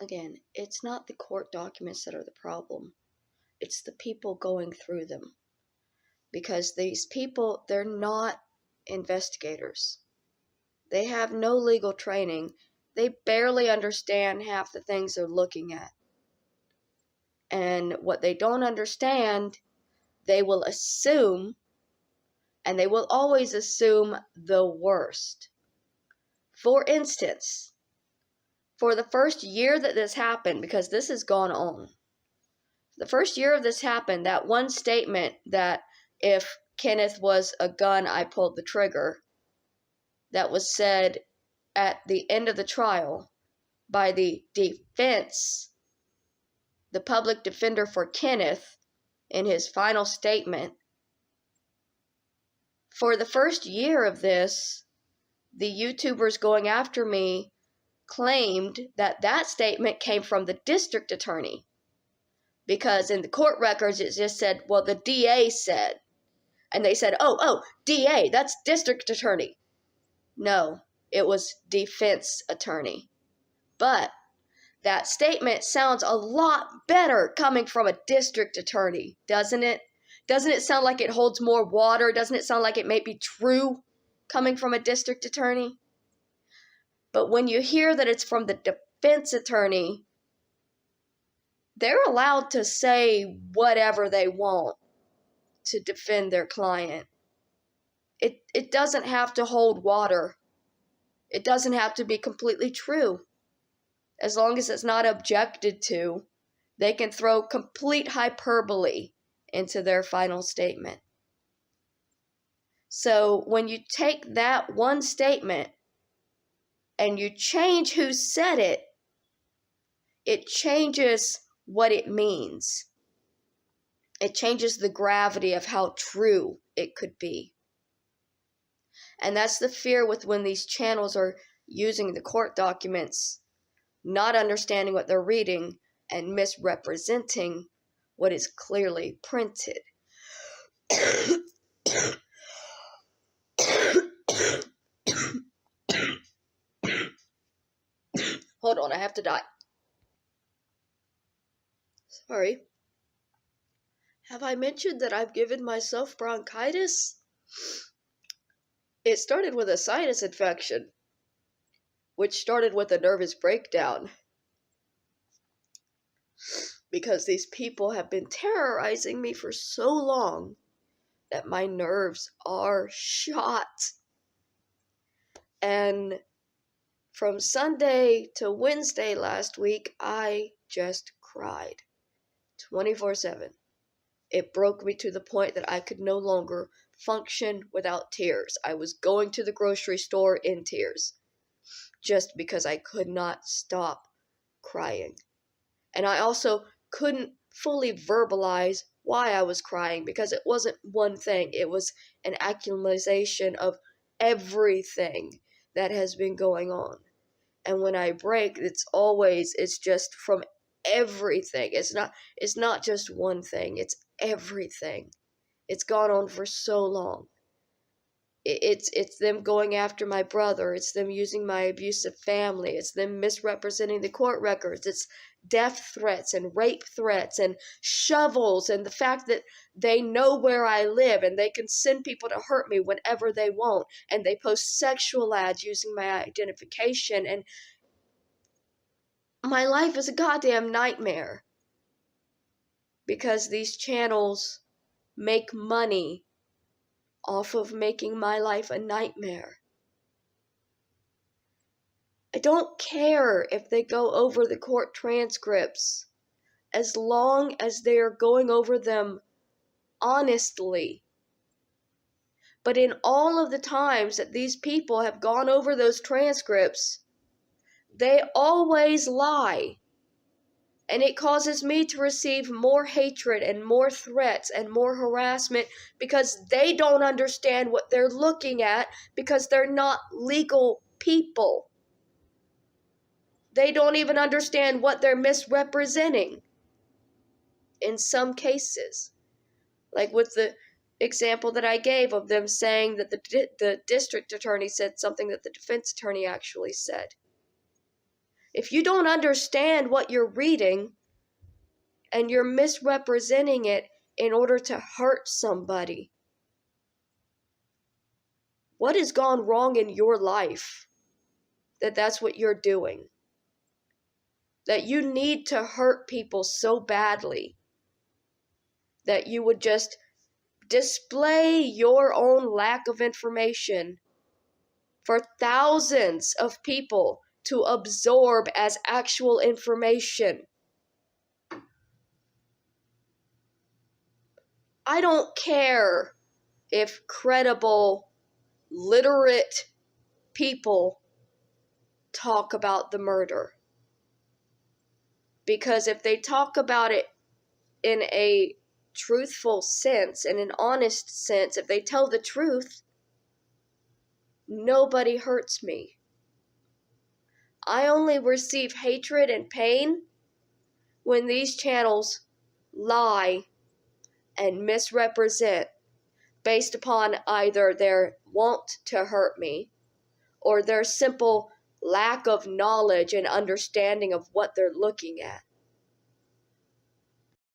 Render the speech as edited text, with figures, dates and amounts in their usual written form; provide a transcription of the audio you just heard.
Again, it's not the court documents that are the problem. It's the people going through them. Because these people, they're not investigators. They have no legal training. They barely understand half the things they're looking at. And what they don't understand, they will assume, and they will always assume the worst. For instance, for the first year that this happened, because this has gone on, the first year of this happened, that one statement that if Kenneth was a gun, I pulled the trigger, that was said at the end of the trial by the defense, the public defender for Kenneth, in his final statement. For the first year of this, the YouTubers going after me claimed that that statement came from the district attorney. Because in the court records, it just said, well, the DA said. And they said, oh, DA, that's district attorney. No, it was defense attorney. But that statement sounds a lot better coming from a district attorney, doesn't it? Doesn't it sound like it holds more water? Doesn't it sound like it may be true coming from a district attorney? But when you hear that it's from the defense attorney, they're allowed to say whatever they want to defend their client. It doesn't have to hold water. It doesn't have to be completely true. As long as it's not objected to, they can throw complete hyperbole into their final statement. So when you take that one statement and you change who said it, it changes what it means. It changes the gravity of how true it could be. And that's the fear with when these channels are using the court documents, not understanding what they're reading and misrepresenting what is clearly printed. Hold on, I have to die. Sorry. Have I mentioned that I've given myself bronchitis? It started with a sinus infection, which started with a nervous breakdown. Because these people have been terrorizing me for so long that my nerves are shot. And from Sunday to Wednesday last week, I just cried 24/7. It broke me to the point that I could no longer function without tears. I was going to the grocery store in tears just because I could not stop crying. And I also couldn't fully verbalize why I was crying because it wasn't one thing. It was an accumulation of everything that has been going on. And when I break, it's just from everything. It's not just one thing. It's everything. It's gone on for so long. It's them going after my brother. It's them using my abusive family. It's them misrepresenting the court records. It's death threats and rape threats and shovels and the fact that they know where I live and they can send people to hurt me whenever they want. And they post sexual ads using my identification. And my life is a goddamn nightmare. Because these channels make money off of making my life a nightmare. I don't care if they go over the court transcripts, as long as they are going over them honestly. But in all of the times that these people have gone over those transcripts, they always lie. And it causes me to receive more hatred and more threats and more harassment because they don't understand what they're looking at because they're not legal people. They don't even understand what they're misrepresenting in some cases. Like with the example that I gave of them saying that the district attorney said something that the defense attorney actually said. If you don't understand what you're reading and you're misrepresenting it in order to hurt somebody, what has gone wrong in your life that's what you're doing? That you need to hurt people so badly that you would just display your own lack of information for thousands of people to absorb as actual information. I don't care if credible, literate people talk about the murder. Because if they talk about it in a truthful sense, in an honest sense, if they tell the truth, nobody hurts me. I only receive hatred and pain when these channels lie and misrepresent based upon either their want to hurt me or their simple lack of knowledge and understanding of what they're looking at.